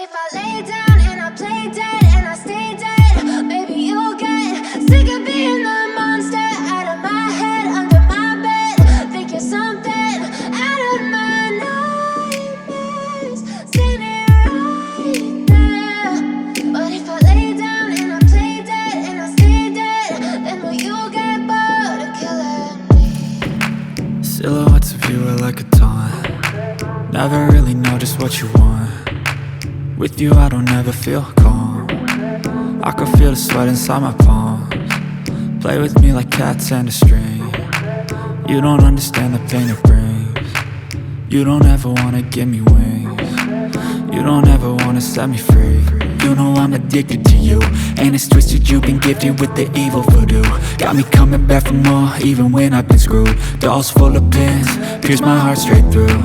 if I lay down and I play dead and I stay dead, maybe you'll get sick of being the monster out of my head, under my bed. Think you're something out of my nightmares, standing right there. But if I lay down and I play dead and I stay dead, then will you get bored of killing me? Silhouettes of you are like a taunt. Never really know just what you want. With you I don't ever feel calm. I can feel the sweat inside my palms. Play with me like cats and a string. You don't understand the pain it brings. You don't ever wanna give me wings. You don't ever wanna set me free. You know I'm addicted to you, and it's twisted you've been gifted with the evil voodoo. Got me coming back for more even when I've been screwed. Dolls full of pins, pierce my heart straight through.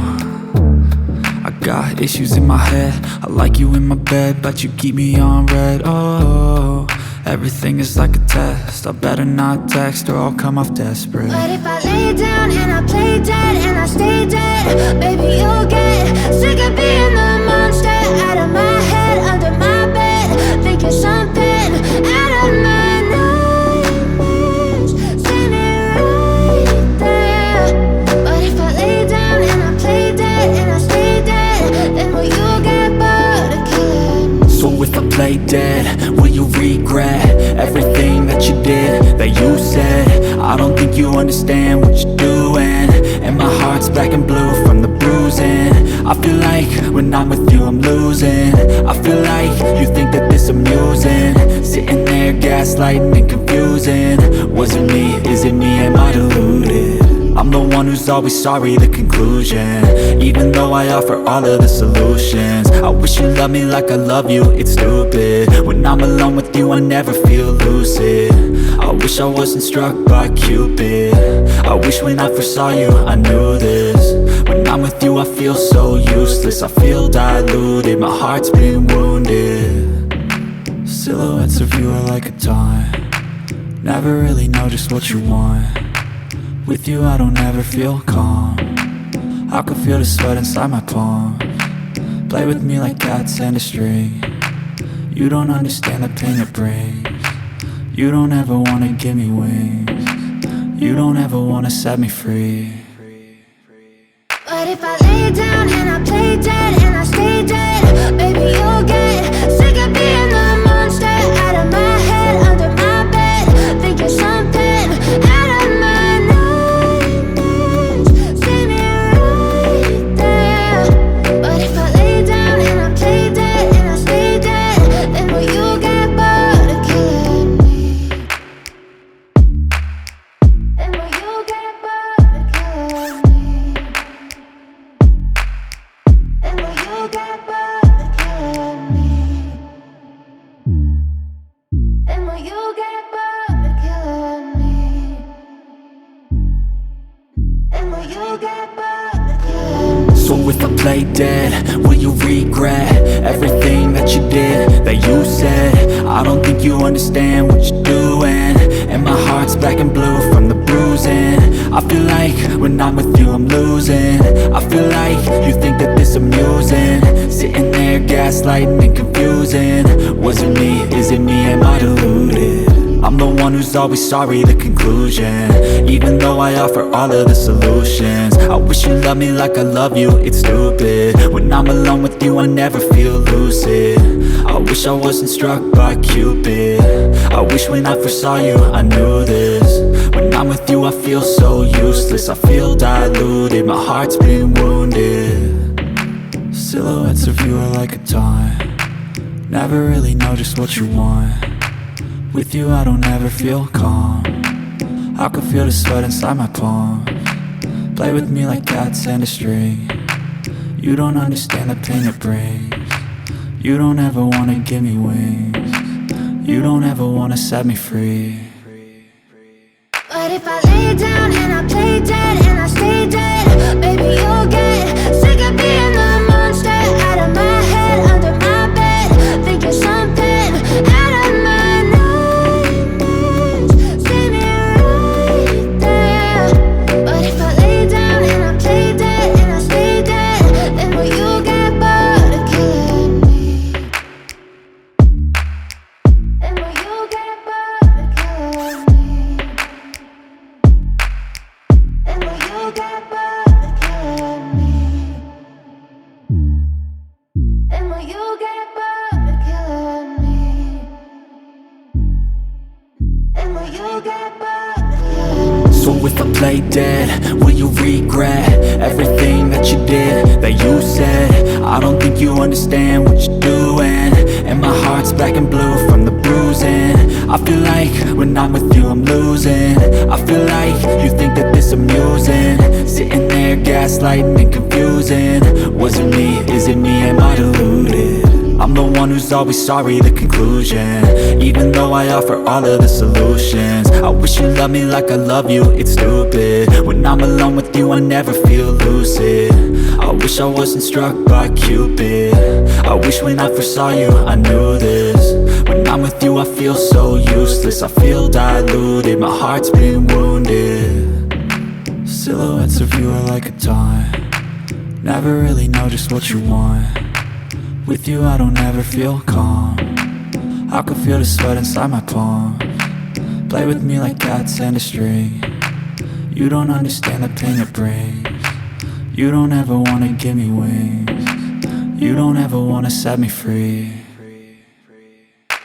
I got issues in my head, I like you in my bed, but you keep me on red. Oh, everything is like a test, I better not text or I'll come off desperate. But if I lay down and I play dead and I stay dead, baby you'll get sick of being the monster out of my head, under my bed. Think you're something out of my nightmares, standing right there. But if I lay down and I play dead and I stay dead, then will you get bored of killing me? So if I play dead, will you regret everything that you did, that you said? I don't think you understand what you're doing, and my heart's black and blue from the bruising. I feel like when I'm with you I'm losing. I feel like you think that this amusing, sitting there gaslighting and confusing. Was it me? Is it me? Am I deluded? I'm the one who's always sorry, the conclusion, even though I offer all of the solutions. I wish you loved me like I love you, it's stupid. When I'm alone with you I never feel lucid. I wish I wasn't struck by Cupid. I wish when I first saw you I knew this. When I'm with you I feel so useless, I feel diluted, my heart's been wounded. Silhouettes of you are like a taunt. Never really know just what you want. With you I don't ever feel calm. I can feel the sweat inside my palms. Play with me like cats and a string. You don't understand the pain it brings. You don't ever wanna give me wings. You don't ever wanna set me free. But if I lay down and I play dead and I stay dead, baby you'll get sick of being the monster out of my head, under my bed. Think you're something out of my nightmares, standing right there. But if I lay down and I play dead and I stay dead, then will you get bored of killing me? Then will you get bored of killing me? Then will you get bored of killing me? Then will you get bored of killing me? Then will you get bored of killing me? So if I play dead, will you regret everything that you did, that you said? I don't think you understand what you're doing, and my heart's black and blue from the bruising. I feel like when I'm with you I'm losing. I feel like you think that this amusing, sitting there gaslighting and confusing. Was it me? Is it me? Am I deluded? I'm the one who's always sorry, the conclusion, even though I offer all of the solutions. I wish you loved me like I love you, it's stupid. When I'm alone with you I never feel lucid. I wish I wasn't struck by Cupid. I wish when I first saw you I knew this. When I'm with you I feel so useless, I feel diluted, my heart's been wounded. Silhouettes of you are like a taunt. Never really know just what you want. With you I don't ever feel calm. I can feel the sweat inside my palms. Play with me like cats and a string. You don't understand the pain it brings. You don't ever wanna give me wings. You don't ever wanna set me free. But if I lay down and I play dead and I stay dead, baby you'll get sick of being the monster out of my head, under my bed. Think you're something out of my nightmares, standing right there. But if I lay down and I play dead and I stay dead, then will you get bored of killing me? if I play dead, will you regret everything that you did, that you said? I don't think you understand what you're doing, and my heart's black and blue from the bruising. I feel like when I'm with you I'm losing. I feel like you think that this amusing, sitting there gaslighting and confusing. Was it me? Is it me? Am I deluded? I'm the one who's always sorry, the conclusion. Even though I offer all of the solutions, I wish you loved me like I love you, it's stupid. When I'm alone with you I never feel lucid. I wish I wasn't struck by Cupid. I wish when I first saw you I knew this. When I'm with you I feel so useless, I feel diluted, my heart's been wounded. Silhouettes of you are like a taunt, never really know just what you want. With you I don't ever feel calm, I can feel the sweat inside my palm. Play with me like cats and a string, you don't understand the pain it brings. You don't ever wanna give me wings, you don't ever wanna set me free.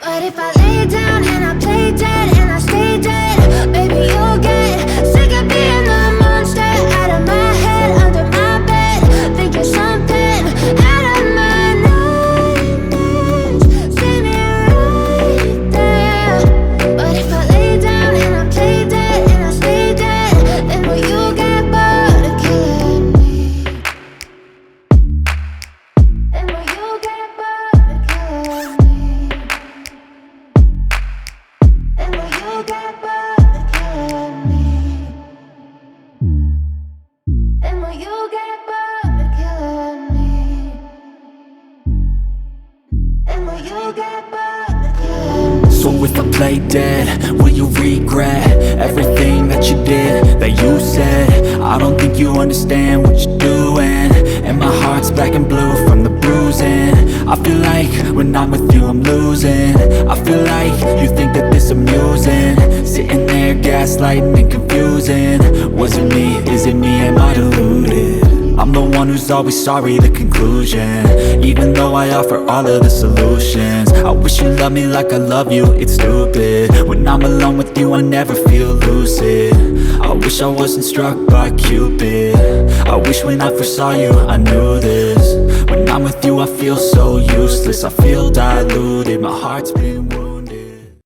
But if I lay down and I play dead and I stay dead, baby you'll get sick of being the monster out of my head, under my bed, thinking something out of my nightmares. See me right there. But if I lay down and I play dead and I stay dead, then will you get bored of killing me? Then will you get bored of killing me? And will you get bored of killing me? And will you get bored of killing me? And will you get bored of killing me? So if I play dead, will you regret everything that you did, that you said? I don't think you understand what you're doing, and my heart's black and blue from the bruising. I feel like when I'm with you I'm losing. I feel like you think that this amusing, sitting there gaslighting and confusing. Was it me? Is it me? Am I deluded? I'm the one who's always sorry, the conclusion. Even though I offer all of the solutions, I wish you loved me like I love you, it's stupid. When I'm alone with you I never feel lucid. I wish I wasn't struck by Cupid. I wish when I first saw you I knew this. When I'm with you I feel so useless, I feel diluted, my heart's been wounded.